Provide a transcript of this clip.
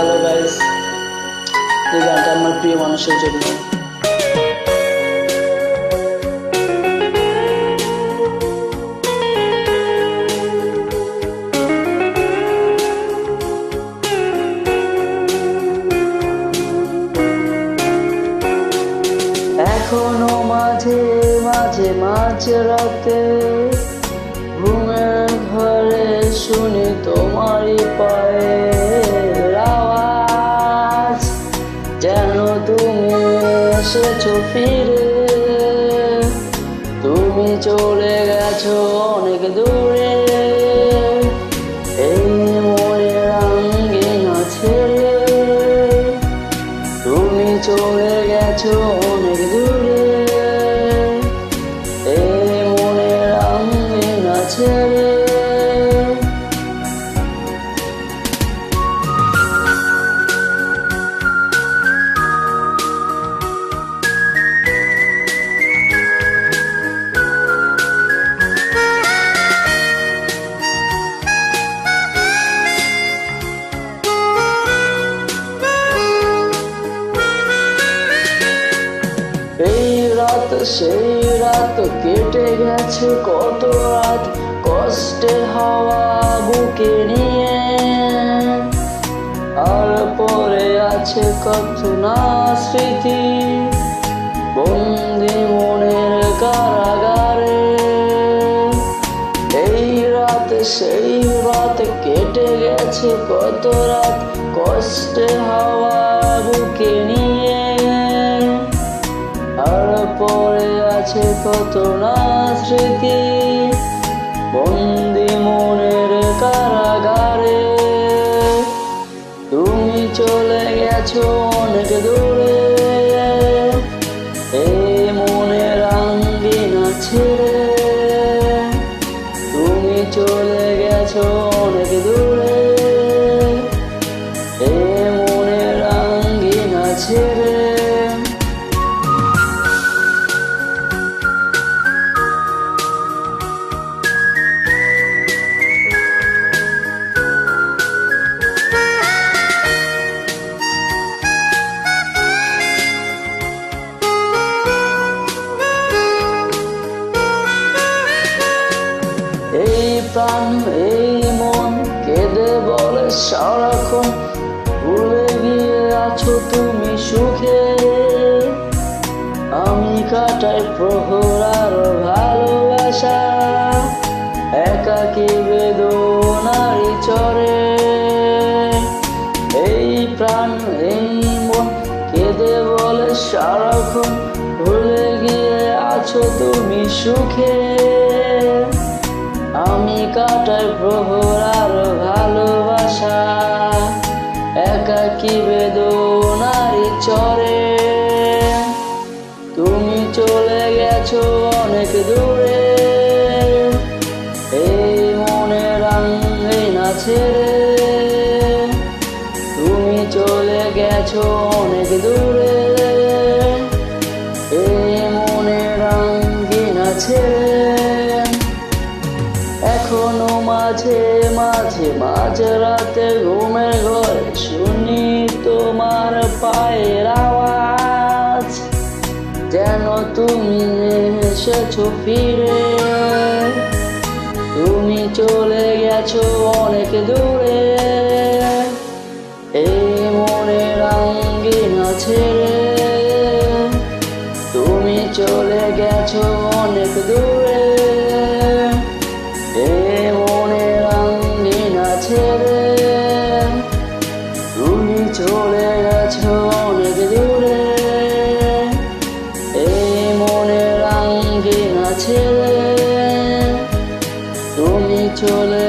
Hello guys, এই গানটা আমার প্রিয় মানুষের জন্য। এখনো মাঝে মাঝে মাঝরাতে ঘুমের ঘরে শুনি তোমারই পায়ের আওয়াজ, যেন তুমি এসেছো ফিরে। তুমি চলে গেছো অনেক দূরে, এই মনের আঙ্গিনা ছেড়ে। তুমি চলে গেছো অনেক দূরে, এই মনের আঙ্গিনা ছেড়ে। সেই রাত কেটে গেছে কত রাত, কষ্টের হাওয়া বুকে নিয়ে। আর পরে আছে কত না স্মৃতি, বন্দি মনের কারাগারে। এই রাত সেই রাত কেটে গেছে কত রাত, কষ্টের হাওয়া বুকে নিয়ে। আর পরে আছে কত না স্মৃতি, বন্দি মনের কারাগারে। তুমি চলে গেছো অনেক দূরে, এই মনের আঙ্গিনা ছেড়ে। তুমি চলে গেছো অনেক দূরে, এই মনের আঙ্গিনা ছেড়ে। এই প্রাণ এই মন কেঁদে বলে সারাক্ষণ, ভুলে গিয়ে আছো তুমি সুখে। আমি কাটাই প্রহর আর ভালোবাসা, একাকী বেদনারি চরে। এই প্রাণ এই মন কেঁদে বলে সারাক্ষণ, ভুলে গিয়ে আছো তুমি সুখে। আমি কাটাই প্রহর আর ভালোবাসা, একাকী বেদনারি চরে। তুমি চলে গেছো অনেক দূরে, এই মনের আঙ্গিনা ছেড়ে। তুমি চলে গেছো অনেক দূরে, এই মনের আঙ্গিনা ছেড়ে। এখনো মাঝে মাঝে মাঝরাতে ঘুমের ঘরে শুনি তোমার পায়ের আওয়াজ, যেন তুমি এসেছো ফিরে। তুমি চলে গেছো অনেক দূরে, এই মনের আঙ্গিনা ছেড়ে। তুমি চলে গেছো অনেক দূরে, এই মনের আঙ্গিনা ছেড়ে। তুমি চলে গেছো অনেক দূরে, এই মনের আঙ্গিনা ছেড়ে। তুমি চলে